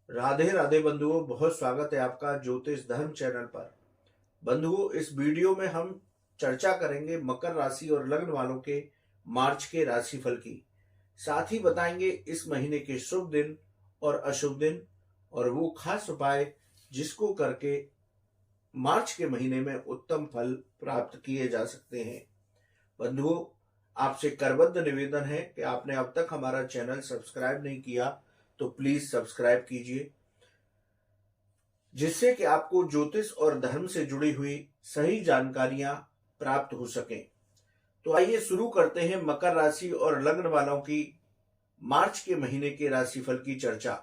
राधे राधे बंधुओं, बहुत स्वागत है आपका ज्योतिष धर्म चैनल पर। बंधुओं, इस वीडियो में हम चर्चा करेंगे मकर राशि और लग्न वालों के मार्च के राशिफल की। साथ ही बताएंगे इस महीने के शुभ दिन और अशुभ दिन और वो खास उपाय जिसको करके मार्च के महीने में उत्तम फल प्राप्त किए जा सकते हैं। बंधुओं, आपसे करबद्ध निवेदन है कि आपने अब तक हमारा चैनल सब्सक्राइब नहीं किया तो प्लीज सब्सक्राइब कीजिए, जिससे कि आपको ज्योतिष और धर्म से जुड़ी हुई सही जानकारियां प्राप्त हो सकें। तो आइए शुरू करते हैं मकर राशि और लग्न वालों की मार्च के महीने के राशिफल की चर्चा।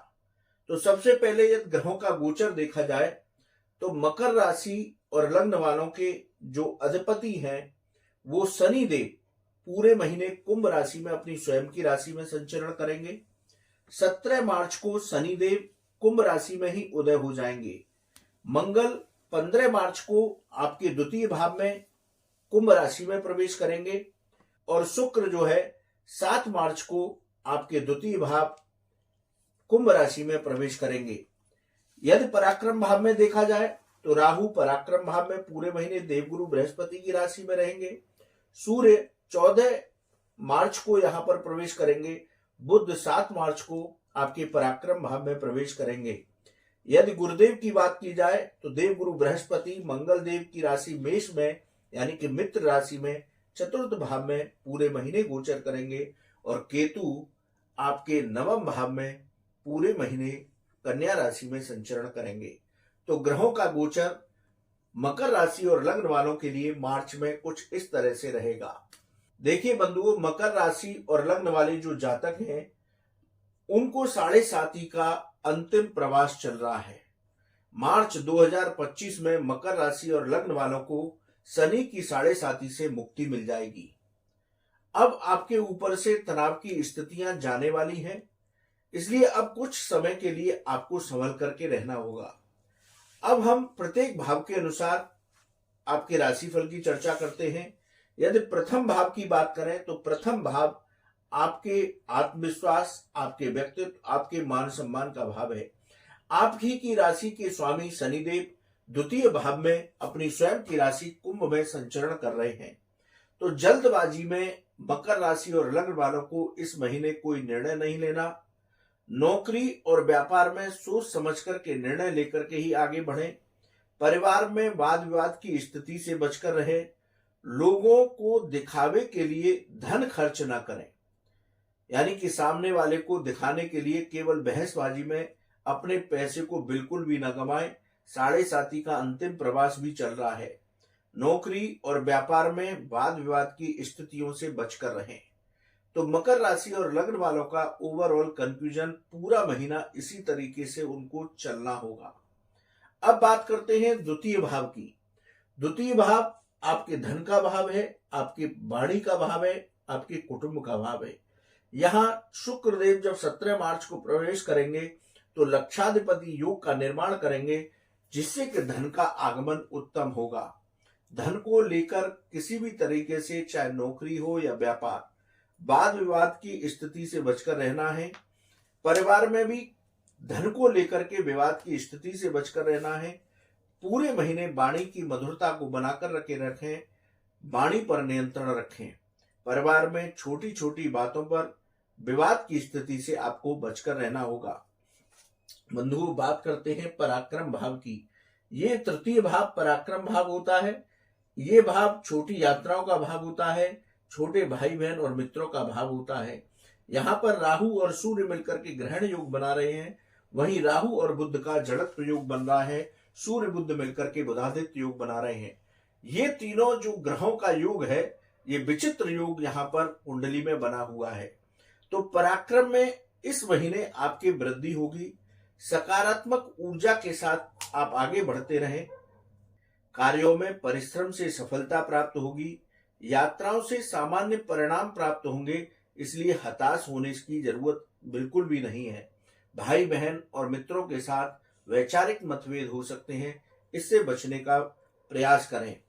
तो सबसे पहले यदि ग्रहों का गोचर देखा जाए तो मकर राशि और लग्न वालों के जो अधिपति हैं वो शनि देव पूरे महीने कुंभ राशि में अपनी स्वयं की राशि में संचरण करेंगे। 17 मार्च को शनिदेव कुंभ राशि में ही उदय हो जाएंगे। मंगल 15 मार्च को आपके द्वितीय भाव में कुंभ राशि में प्रवेश करेंगे और शुक्र जो है 7 मार्च को आपके द्वितीय भाव कुंभ राशि में प्रवेश करेंगे। यदि पराक्रम भाव में देखा जाए तो राहु पराक्रम भाव में पूरे महीने देवगुरु बृहस्पति की राशि में रहेंगे। सूर्य 14 मार्च को यहां पर प्रवेश करेंगे। बुध 7 मार्च को आपके पराक्रम भाव में प्रवेश करेंगे। यदि गुरुदेव की बात की जाए तो देवगुरु बृहस्पति मंगल देव की राशि मेष में यानी कि मित्र राशि में चतुर्थ भाव में पूरे महीने गोचर करेंगे और केतु आपके नवम भाव में पूरे महीने कन्या राशि में संचरण करेंगे। तो ग्रहों का गोचर मकर राशि और लग्न वालों के लिए मार्च में कुछ इस तरह से रहेगा। देखिए बंधुओं, मकर राशि और लग्न वाले जो जातक हैं उनको 7.5 का अंतिम प्रवास चल रहा है। मार्च 2025 में मकर राशि और लग्न वालों को शनि की 7.5 से मुक्ति मिल जाएगी। अब आपके ऊपर से तनाव की स्थितियां जाने वाली हैं, इसलिए अब कुछ समय के लिए आपको संभल करके रहना होगा। अब हम प्रत्येक भाव के अनुसार आपके राशिफल की चर्चा करते हैं। यदि प्रथम भाव की बात करें तो प्रथम भाव आपके आत्मविश्वास, आपके व्यक्तित्व, आपके मान सम्मान का भाव है। आप ही की राशि के स्वामी शनिदेव द्वितीय भाव में अपनी स्वयं की राशि कुंभ में संचरण कर रहे हैं। तो जल्दबाजी में मकर राशि और लग्न वालों को इस महीने कोई निर्णय नहीं लेना। नौकरी और व्यापार में सोच समझ कर के निर्णय लेकर के ही आगे बढ़ें। परिवार में वाद विवाद की स्थिति से बचकर रहे। लोगों को दिखावे के लिए धन खर्च ना करें, यानी कि सामने वाले को दिखाने के लिए केवल बहसबाजी में अपने पैसे को बिल्कुल भी न गंवाएं। 7.5 का अंतिम प्रवास भी चल रहा है। नौकरी और व्यापार में वाद विवाद की स्थितियों से बचकर रहें। तो मकर राशि और लग्न वालों का ओवरऑल कंफ्यूजन पूरा महीना इसी तरीके से उनको चलना होगा। अब बात करते हैं द्वितीय भाव की। द्वितीय भाव आपके धन का भाव है, आपके वाणी का भाव है, आपके कुटुंब का भाव है। यहाँ शुक्रदेव जब 17 मार्च को प्रवेश करेंगे तो लक्षाधिपति योग का निर्माण करेंगे, जिससे कि धन का आगमन उत्तम होगा। धन को लेकर किसी भी तरीके से, चाहे नौकरी हो या व्यापार, वाद विवाद की स्थिति से बचकर रहना है। परिवार में भी धन को लेकर के विवाद की स्थिति से बचकर रहना है। पूरे महीने वाणी की मधुरता को बनाकर रखें, वाणी पर नियंत्रण रखें। परिवार में छोटी छोटी बातों पर विवाद की स्थिति से आपको बचकर रहना होगा। बंधुओं, बात करते हैं पराक्रम भाव की। ये तृतीय भाव पराक्रम भाव होता है। ये भाव छोटी यात्राओं का भाव होता है, छोटे भाई बहन और मित्रों का भाव होता है। यहाँ पर राहु और सूर्य मिलकर के ग्रहण योग बना रहे हैं। वहीं राहु और बुध का जड़त्व योग बन रहा है। सूर्य बुध मिलकर के बुधादित्य योग बना रहे हैं। ये तीनों जो ग्रहों का योग है, ये विचित्र योग यहाँ पर कुंडली में बना हुआ है। तो पराक्रम में इस महीने आपकी वृद्धि होगी। सकारात्मक ऊर्जा के साथ आप आगे बढ़ते रहें। कार्यों में परिश्रम से सफलता प्राप्त होगी। यात्राओं से सामान्य परिणाम प्राप्त होंगे, इसलिए हताश होने की जरूरत बिल्कुल भी नहीं है। भाई बहन और मित्रों के साथ वैचारिक मतभेद हो सकते हैं, इससे बचने का प्रयास करें।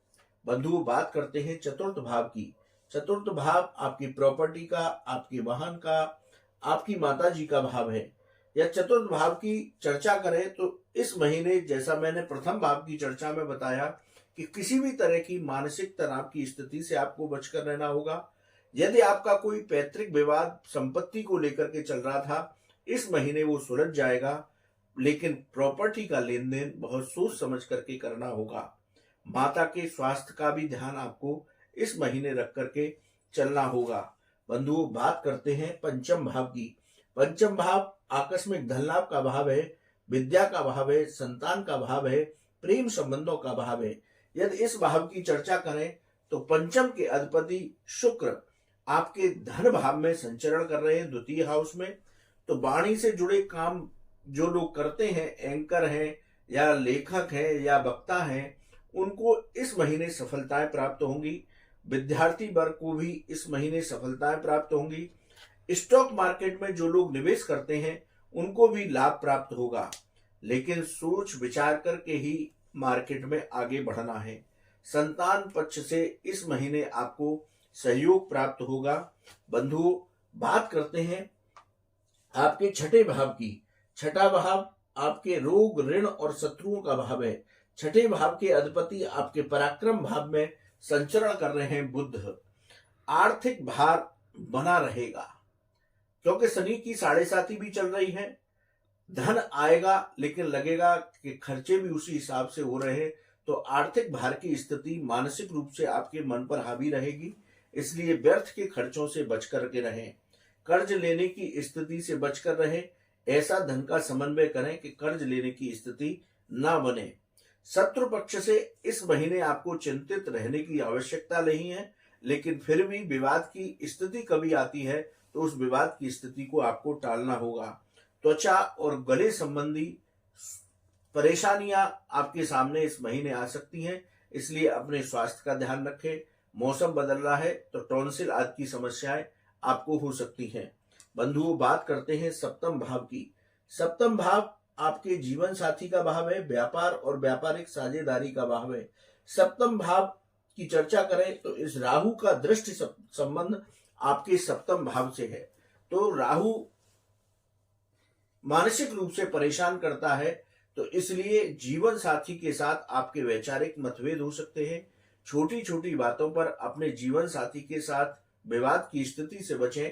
बंधुओं, बात करते हैं चतुर्थ भाव की। चतुर्थ भाव आपकी प्रॉपर्टी का, आपके वाहन का, आपकी माता जी का भाव है। या चतुर्थ भाव की चर्चा करें तो इस महीने, जैसा मैंने प्रथम भाव की चर्चा में बताया, कि किसी भी तरह की मानसिक तनाव की स्थिति से आपको बचकर रहना होगा। यदि आपका कोई पैतृक विवाद संपत्ति को लेकर के चल रहा था, इस महीने वो सुलझ जाएगा, लेकिन प्रॉपर्टी का लेन देन बहुत सोच समझ करके करना होगा। माता के स्वास्थ्य का भी ध्यान आपको इस महीने रख करके चलना होगा। बंधुओं, बात करते हैं पंचम भाव की। पंचम भाव आकस्मिक धन लाभ का भाव है, विद्या का भाव है, संतान का भाव है, प्रेम संबंधों का भाव है। यदि इस भाव की चर्चा करें तो पंचम के अधिपति शुक्र आपके धन भाव में संचरण कर रहे हैं, द्वितीय हाउस में। तो वाणी से जुड़े काम जो लोग करते हैं, एंकर हैं या लेखक हैं या वक्ता हैं, उनको इस महीने सफलताएं प्राप्त होंगी। विद्यार्थी वर्ग को भी इस महीने सफलताएं प्राप्त होंगी। स्टॉक मार्केट में जो लोग निवेश करते हैं उनको भी लाभ प्राप्त होगा, लेकिन सोच विचार करके ही मार्केट में आगे बढ़ना है। संतान पक्ष से इस महीने आपको सहयोग प्राप्त होगा। बंधुओं, बात करते हैं आपके छठे भाव की। छठा भाव आपके रोग, ऋण और शत्रुओं का भाव है। छठे भाव के अधिपति आपके पराक्रम भाव में संचरण कर रहे हैं बुध। आर्थिक भार बना रहेगा, क्योंकि शनि की 7.5 भी चल रही है। धन आएगा, लेकिन लगेगा कि खर्चे भी उसी हिसाब से हो रहे हैं, तो आर्थिक भार की स्थिति मानसिक रूप से आपके मन पर हावी रहेगी। इसलिए व्यर्थ के खर्चों से बच करके रहें। कर्ज लेने की स्थिति से बचकर रहें। ऐसा धन का समन्वय करें कि कर्ज लेने की स्थिति ना बने। शत्रु पक्ष से इस महीने आपको चिंतित रहने की आवश्यकता नहीं है, लेकिन फिर भी विवाद की स्थिति कभी आती है तो उस विवाद की स्थिति को आपको टालना होगा। त्वचा और गले संबंधी परेशानियां आपके सामने इस महीने आ सकती हैं, इसलिए अपने स्वास्थ्य का ध्यान रखें। मौसम बदल रहा है तो टॉन्सिल आदि की समस्याएं आपको हो सकती हैं। बंधुओं, बात करते हैं सप्तम भाव की। सप्तम भाव आपके जीवन साथी का भाव है, व्यापार और व्यापारिक साझेदारी का भाव है। सप्तम भाव की चर्चा करें तो इस राहु का दृष्टि संबंध आपके सप्तम भाव से है। तो राहु मानसिक रूप से परेशान करता है, तो इसलिए जीवन साथी के साथ आपके वैचारिक मतभेद हो सकते हैं। छोटी छोटी बातों पर अपने जीवन साथी के साथ विवाद की स्थिति से बचें।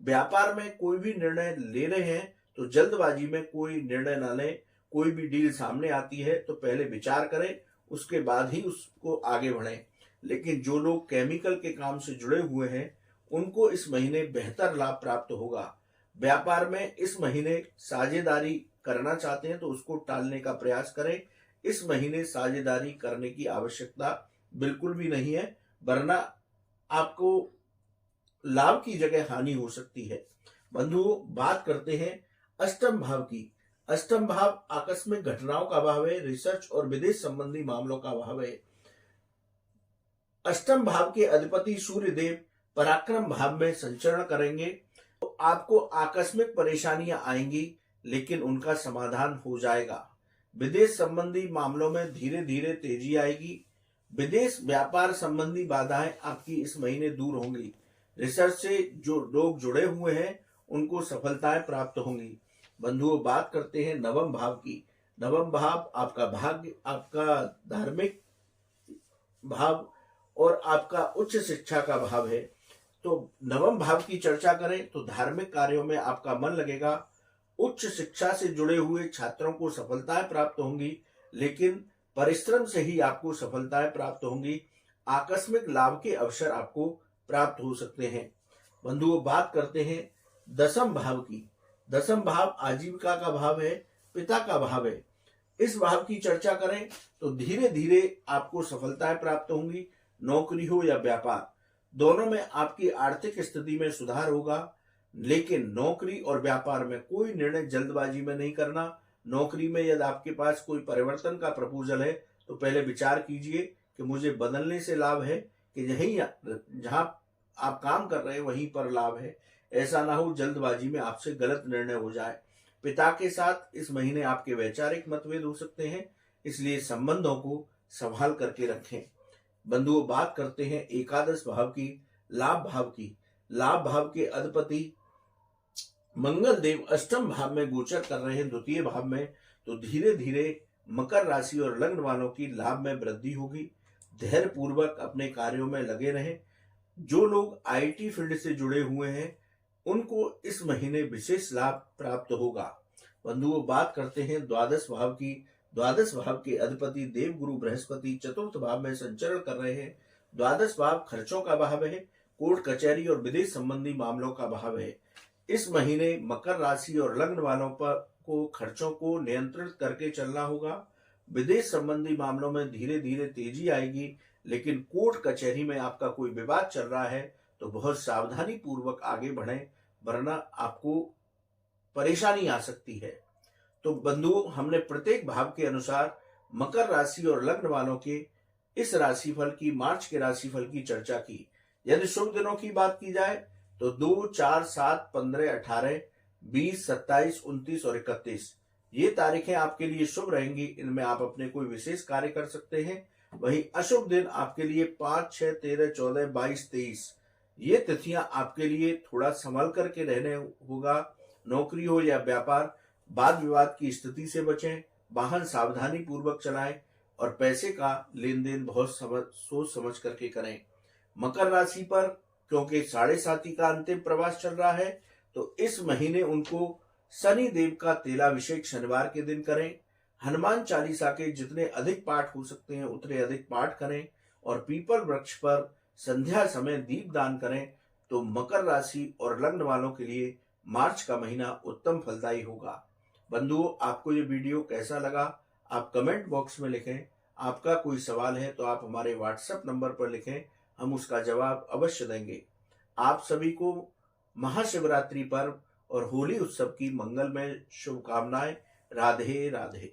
व्यापार में कोई भी निर्णय ले रहे हैं तो जल्दबाजी में कोई निर्णय न लें। कोई भी डील सामने आती है तो पहले विचार करें, उसके बाद ही उसको आगे बढ़ें। लेकिन जो लोग केमिकल के काम से जुड़े हुए हैं उनको इस महीने बेहतर लाभ प्राप्त होगा। व्यापार में इस महीने साझेदारी करना चाहते हैं तो उसको टालने का प्रयास करें। इस महीने साझेदारी करने की आवश्यकता बिल्कुल भी नहीं है, वरना आपको लाभ की जगह हानि हो सकती है। बंधुओं, बात करते हैं अष्टम भाव की। अष्टम भाव आकस्मिक घटनाओं का भाव है, रिसर्च और विदेश संबंधी मामलों का भाव है। अष्टम भाव के अधिपति सूर्य देव पराक्रम भाव में संचरण करेंगे, तो आपको आकस्मिक परेशानियां आएंगी, लेकिन उनका समाधान हो जाएगा। विदेश संबंधी मामलों में धीरे धीरे तेजी आएगी। विदेश व्यापार संबंधी बाधाएं आपकी इस महीने दूर होंगी। रिसर्च से जो लोग जुड़े हुए हैं उनको सफलताएं प्राप्त होंगी। बंधुओं, बात करते हैं नवम भाव की। नवम भाव आपका भाग्य, आपका धार्मिक भाव और आपका उच्च शिक्षा का भाव है। तो नवम भाव की चर्चा करें तो धार्मिक कार्यों में आपका मन लगेगा। उच्च शिक्षा से जुड़े हुए छात्रों को सफलताएं प्राप्त होंगी, लेकिन परिश्रम से ही आपको सफलताएं प्राप्त होंगी। आकस्मिक लाभ के अवसर आपको प्राप्त हो सकते हैं। बंधुओं, बात करते हैं दसम भाव की। दसम भाव आजीविका का भाव है, पिता का भाव है। इस भाव की चर्चा करें तो धीरे धीरे आपको सफलताएं प्राप्त होंगी। नौकरी हो या व्यापार, दोनों में आपकी आर्थिक स्थिति में सुधार होगा, लेकिन नौकरी और व्यापार में कोई निर्णय जल्दबाजी में नहीं करना। नौकरी में यदि आपके पास कोई परिवर्तन का प्रपोजल है तो पहले विचार कीजिए कि मुझे बदलने से लाभ है कि यहीं जहां आप काम कर रहे हैं वहीं पर लाभ है। ऐसा ना हो जल्दबाजी में आपसे गलत निर्णय हो जाए। पिता के साथ इस महीने आपके वैचारिक मतभेद हो सकते हैं, इसलिए संबंधों को संभाल करके रखें। बंधुओं, बात करते हैं एकादश भाव की, लाभ भाव की। लाभ भाव के अधिपति मंगल देव अष्टम भाव में गोचर कर रहे हैं, द्वितीय भाव में, तो धीरे धीरे मकर राशि और लग्न वालों की लाभ में वृद्धि होगी। धैर्य पूर्वक अपने कार्यों में लगे रहें। जो लोग आईटी फील्ड से जुड़े हुए हैं उनको इस महीने विशेष लाभ प्राप्त होगा। बंधुओं, बात करते हैं द्वादश भाव की। द्वादश भाव के अधिपति देव गुरु बृहस्पति चतुर्थ भाव में संचरण कर रहे हैं। द्वादश भाव खर्चों का भाव है, कोर्ट कचहरी और विदेश संबंधी मामलों का भाव है। इस महीने मकर राशि और लग्न वालों पर को खर्चों को नियंत्रित करके चलना होगा। विदेश संबंधी मामलों में धीरे धीरे तेजी आएगी, लेकिन कोर्ट कचहरी में आपका कोई विवाद चल रहा है तो बहुत सावधानी पूर्वक आगे बढ़ें, वरना आपको परेशानी आ सकती है। तो बंधुओं, हमने प्रत्येक भाव के अनुसार मकर राशि और लग्न वालों के इस राशिफल की, मार्च के राशिफल की चर्चा की। यदि शुभ दिनों की बात की जाए तो 2, 4, 7, 15, 18, 20, 27, 29 और 31 ये तारीखें आपके लिए शुभ रहेंगी। इनमें आप अपने कोई विशेष कार्य कर सकते हैं। वहीं अशुभ दिन आपके लिए 5, 6, 13, 14, 22, 23 ये तिथियां आपके लिए थोड़ा संभल करके रहने होगा। नौकरी हो या व्यापार, वाद विवाद की स्थिति से बचें, वाहन सावधानी पूर्वक चलाएं और पैसे का लेन देन बहुत सोच समझ करके करें। मकर राशि पर क्योंकि 7.5 का अंतिम प्रवास चल रहा है, तो इस महीने उनको शनि देव का तेलाभिषेक शनिवार के दिन करें। हनुमान चालीसा के जितने अधिक पाठ हो सकते हैं उतने अधिक पाठ करें और पीपल वृक्ष पर संध्या समय दीप दान करें। तो मकर राशि और लग्न वालों के लिए मार्च का महीना उत्तम फलदायी होगा। बंधुओं, आपको ये वीडियो कैसा लगा आप कमेंट बॉक्स में लिखें। आपका कोई सवाल है तो आप हमारे व्हाट्सएप नंबर पर लिखें, हम उसका जवाब अवश्य देंगे। आप सभी को महाशिवरात्रि पर्व और होली उत्सव की मंगलमय शुभकामनाएं। राधे राधे।